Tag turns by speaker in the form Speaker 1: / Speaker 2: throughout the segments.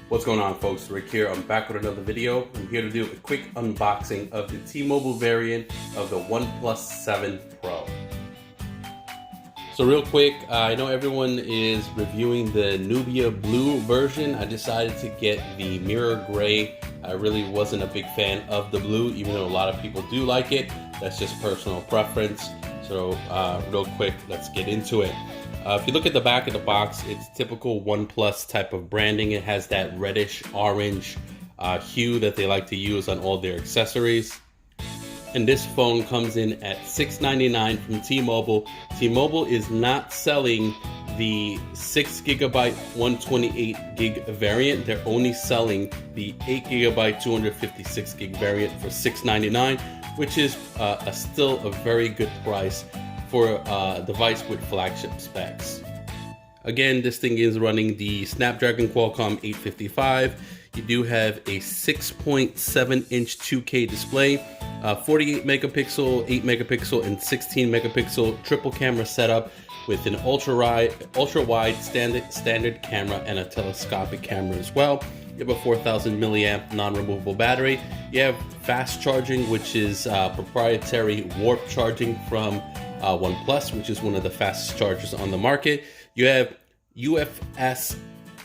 Speaker 1: What's going on, folks? Rick here. I'm back with another video. I'm here to do a quick unboxing of the T-Mobile variant of the OnePlus 7 Pro. So real quick, I know everyone is reviewing the Nubia Blue version. I decided to get the Mirror Gray. I really wasn't a big fan of the blue, even though a lot of people do like it. That's just personal preference. So real quick, let's get into it. If you look at the back of the box, it's typical OnePlus type of branding. It has that reddish orange hue that they like to use on all their accessories. And this phone comes in at $699 from T-Mobile. T-Mobile is not selling the 6GB 128GB variant. They're only selling the 8GB 256GB variant for $699, which is still a very good price for a device with flagship specs. Again, this thing is running the Snapdragon Qualcomm 855. You do have a 6.7-inch 2K display, 48 megapixel, 8 megapixel, and 16 megapixel triple camera setup with an ultra wide standard camera and a telescopic camera as well. You have a 4,000 milliamp non-removable battery. You have fast charging, which is proprietary warp charging from OnePlus, which is one of the fastest chargers on the market. You have UFS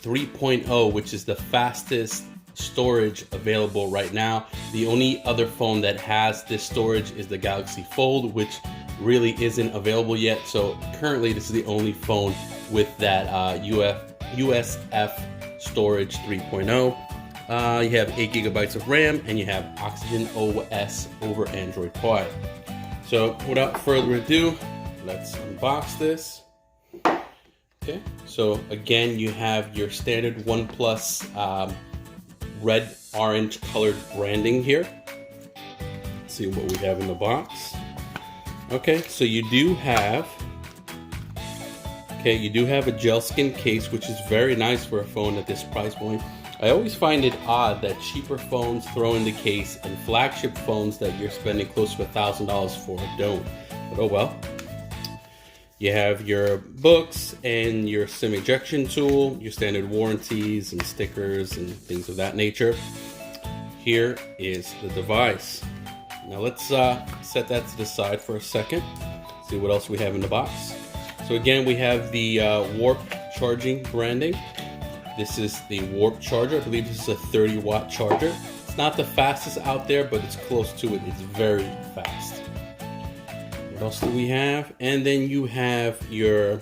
Speaker 1: 3.0, which is the fastest storage available right now. The only other phone that has this storage is the Galaxy Fold, which really isn't available yet. So currently this is the only phone with that USF storage 3.0. You have 8 gigabytes of RAM, and you have Oxygen OS over Android Pie. So without further ado, let's unbox this. Okay, so again, you have your standard OnePlus red orange colored branding here. Let's see what we have in the box. Okay, so you do have a gel skin case, which is very nice for a phone at this price point. I always find it odd that cheaper phones throw in the case and flagship phones that you're spending close to $1,000 for don't. But oh well. You have your books and your SIM ejection tool, your standard warranties and stickers and things of that nature. Here is the device. Now let's set that to the side for a second. See what else we have in the box. So again, we have the warp charging branding. This is the warp charger. I believe this is a 30-watt charger. It's not the fastest out there, but it's close to it. It's very fast. What else do we have? And then you have your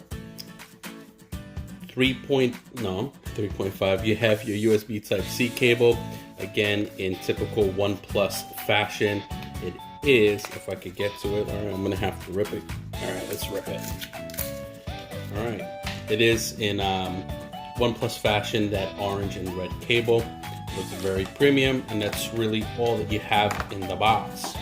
Speaker 1: 3.5. You have your USB Type-C cable. Again, in typical OnePlus fashion. It is, if I could get to it. All right, I'm gonna have to rip it. All right, let's rip it. All right, it is in OnePlus fashion, that orange and red cable. Looks very premium, and that's really all that you have in the box.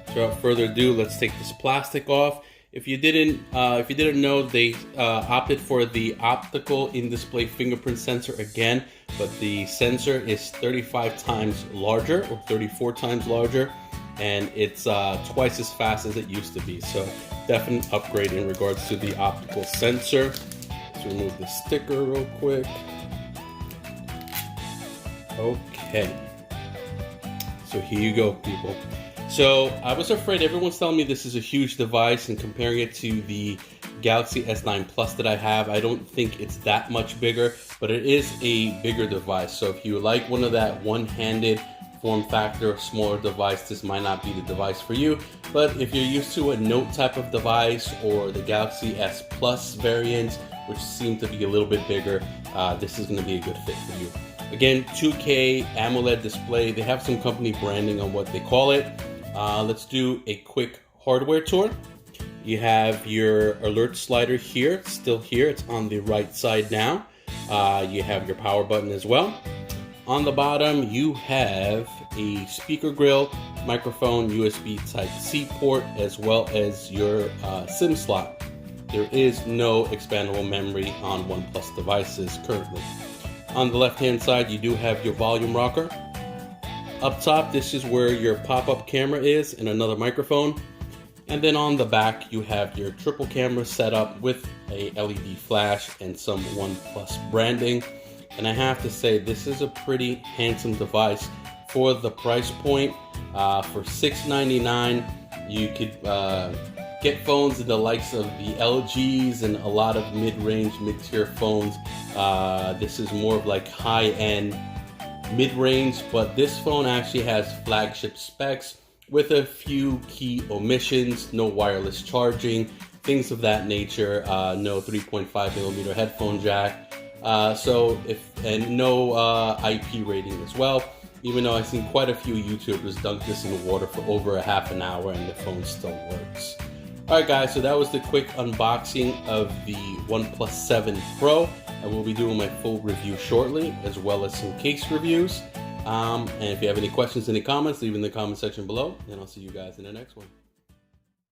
Speaker 1: So without further ado, let's take this plastic off. If you didn't know, they opted for the optical in-display fingerprint sensor again, but the sensor is 35 times larger or 34 times larger, and it's twice as fast as it used to be. So definite upgrade in regards to the optical sensor. Let's remove the sticker real quick. Okay. So here you go, people. So I was afraid, everyone's telling me this is a huge device, and comparing it to the Galaxy S9 Plus that I have, I don't think it's that much bigger, but it is a bigger device. So if you like one of that one-handed form factor, smaller device, this might not be the device for you. But if you're used to a Note type of device or the Galaxy S Plus variant, which seem to be a little bit bigger, this is going to be a good fit for you. Again, 2K AMOLED display. They have some company branding on what they call it. Let's do a quick hardware tour. You have your alert slider here, still here. It's on the right side now. You have your power button as well. On the bottom, you have a speaker grill, microphone, USB Type-C port, as well as your SIM slot. There is no expandable memory on OnePlus devices currently. On the left-hand side, you do have your volume rocker. Up top, this is where your pop-up camera is and another microphone. And then on the back, you have your triple camera setup with a LED flash and some OnePlus branding. And I have to say, this is a pretty handsome device for the price point. For $699, you could get phones in the likes of the LGs and a lot of mid-range, mid-tier phones. This is more of like high-end, mid-range, but this phone actually has flagship specs with a few key omissions: no wireless charging, things of that nature, no 3.5mm headphone jack, and no IP rating as well, even though I've seen quite a few YouTubers dunk this in the water for over a half an hour and the phone still works. Alright guys, so that was the quick unboxing of the OnePlus 7 Pro. I will be doing my full review shortly, as well as some case reviews. And if you have any questions, any comments, leave in the comment section below, and I'll see you guys in the next one.